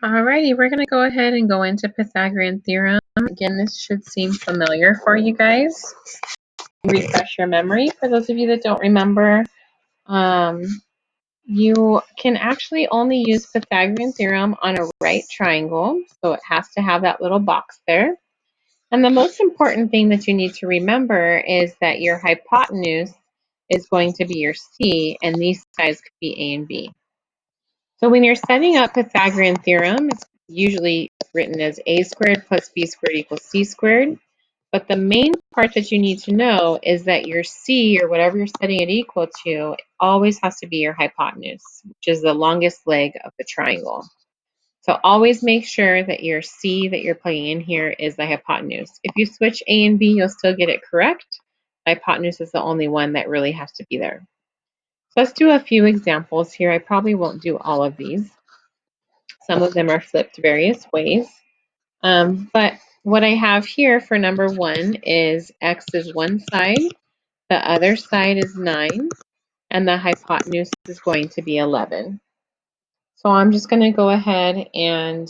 Alrighty, we're going to go ahead and go into Pythagorean theorem. Again, this should seem familiar for you guys. Refresh your memory. For those of you that don't remember, you can actually only use Pythagorean theorem on a right triangle, so it has to have that little box there. And the most important thing that you need to remember is that your hypotenuse is going to be your C, and these sides could be A and B. So when you're setting up Pythagorean theorem, it's usually written as a squared plus b squared equals c squared. But the main part that you need to know is that your c, or whatever you're setting it equal to, always has to be your hypotenuse, which is the longest leg of the triangle. So always make sure that your c that you're plugging in here is the hypotenuse. If you switch a and b, you'll still get it correct. Hypotenuse is the only one that really has to be there. So let's do a few examples here. I probably won't do all of these. Some of them are flipped various ways. But what I have here for number 1 is x is one side, the other side is 9, and the hypotenuse is going to be 11. So I'm just going to go ahead and,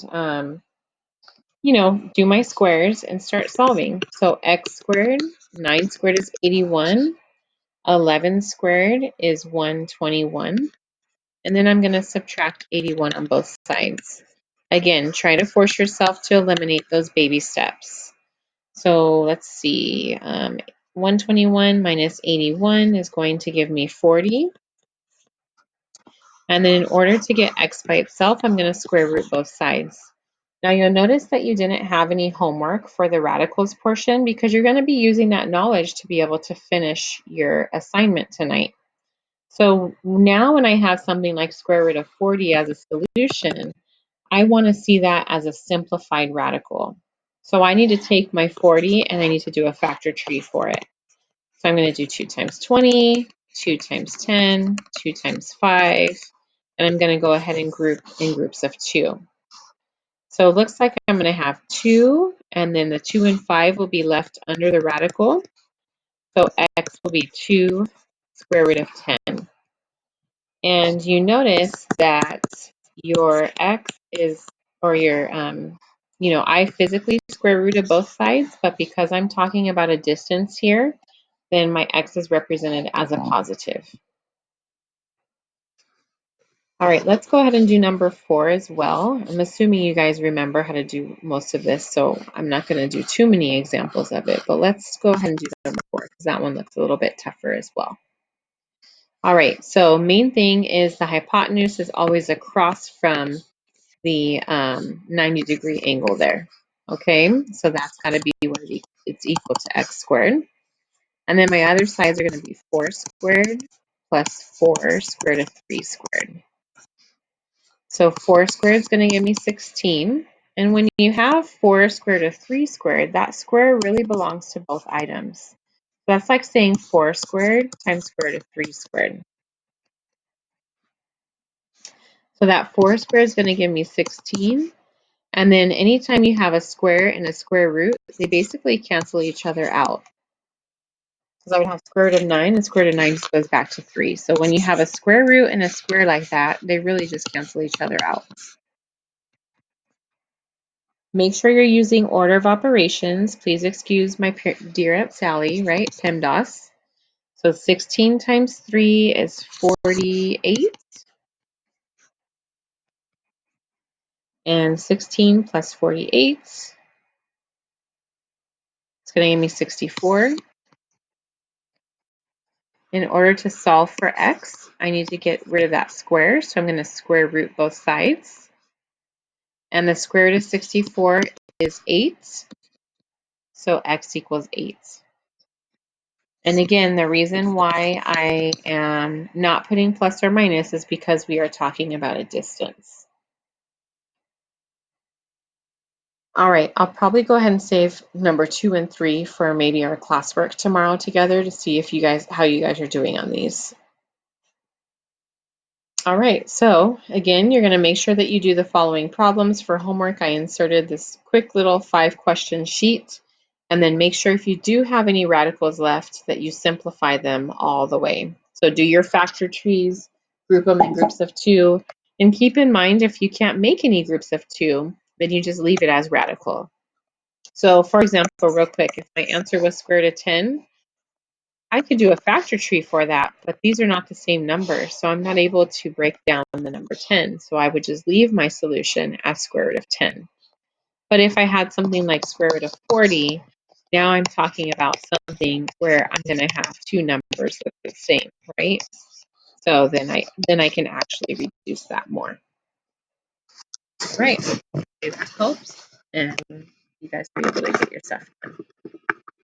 do my squares and start solving. So x squared, 9 squared is 81, 11 squared is 121. And then I'm going to subtract 81 on both sides. Again, try to force yourself to eliminate those baby steps. So let's see, 121 minus 81 is going to give me 40. And then in order to get x by itself, I'm going to square root both sides. Now you'll notice that you didn't have any homework for the radicals portion because you're going to be using that knowledge to be able to finish your assignment tonight. So now when I have something like square root of 40 as a solution, I want to see that as a simplified radical. So I need to take my 40 and I need to do a factor tree for it. So I'm going to do 2 times 20, 2 times 10, 2 times 5, and I'm going to go ahead and group in groups of 2. So it looks like I'm going to have 2, and then the 2 and 5 will be left under the radical. So x will be 2 square root of 10. And you notice that your x is, or your, I physically square rooted both sides, but because I'm talking about a distance here, then my x is represented as a positive. All right, let's go ahead and do number 4 as well. I'm assuming you guys remember how to do most of this, so I'm not going to do too many examples of it, but let's go ahead and do number 4 because that one looks a little bit tougher as well. All right, so main thing is the hypotenuse is always across from the 90-degree angle there. Okay, so that's got to be where it's equal to x squared. And then my other sides are going to be 4 squared plus 4 square root of 3 squared. So 4 squared is going to give me 16. And when you have 4 square root of 3 squared, that square really belongs to both items. So that's like saying 4 squared times square root of 3 squared. So that 4 squared is going to give me 16. And then anytime you have a square and a square root, they basically cancel each other out. Because I would have square root of 9, and square root of 9 just goes back to 3. So when you have a square root and a square like that, they really just cancel each other out. Make sure you're using order of operations. Please excuse my dear Aunt Sally, right? PEMDAS. So 16 times 3 is 48. And 16 plus 48 is going to give me 64. In order to solve for x, I need to get rid of that square. So I'm going to square root both sides. And the square root of 64 is 8. So x equals 8. And again, the reason why I am not putting plus or minus is because we are talking about a distance. All right, I'll probably go ahead and save number 2 and 3 for maybe our classwork tomorrow together to see if how you guys are doing on these. All right, so again, you're going to make sure that you do the following problems for homework. I inserted this quick little 5-question sheet, and then make sure if you do have any radicals left that you simplify them all the way. So do your factor trees, group them in groups of 2, And keep in mind, if you can't make any groups of 2, then you just leave it as radical. So for example, real quick, if my answer was square root of 10, I could do a factor tree for that, but these are not the same numbers, so I'm not able to break down the number 10. So I would just leave my solution as square root of 10. But if I had something like square root of 40, now I'm talking about something where I'm going to have 2 numbers that are the same, right? So then I can actually reduce that more. All right, hopefully that helps, and you guys be able to get your stuff done.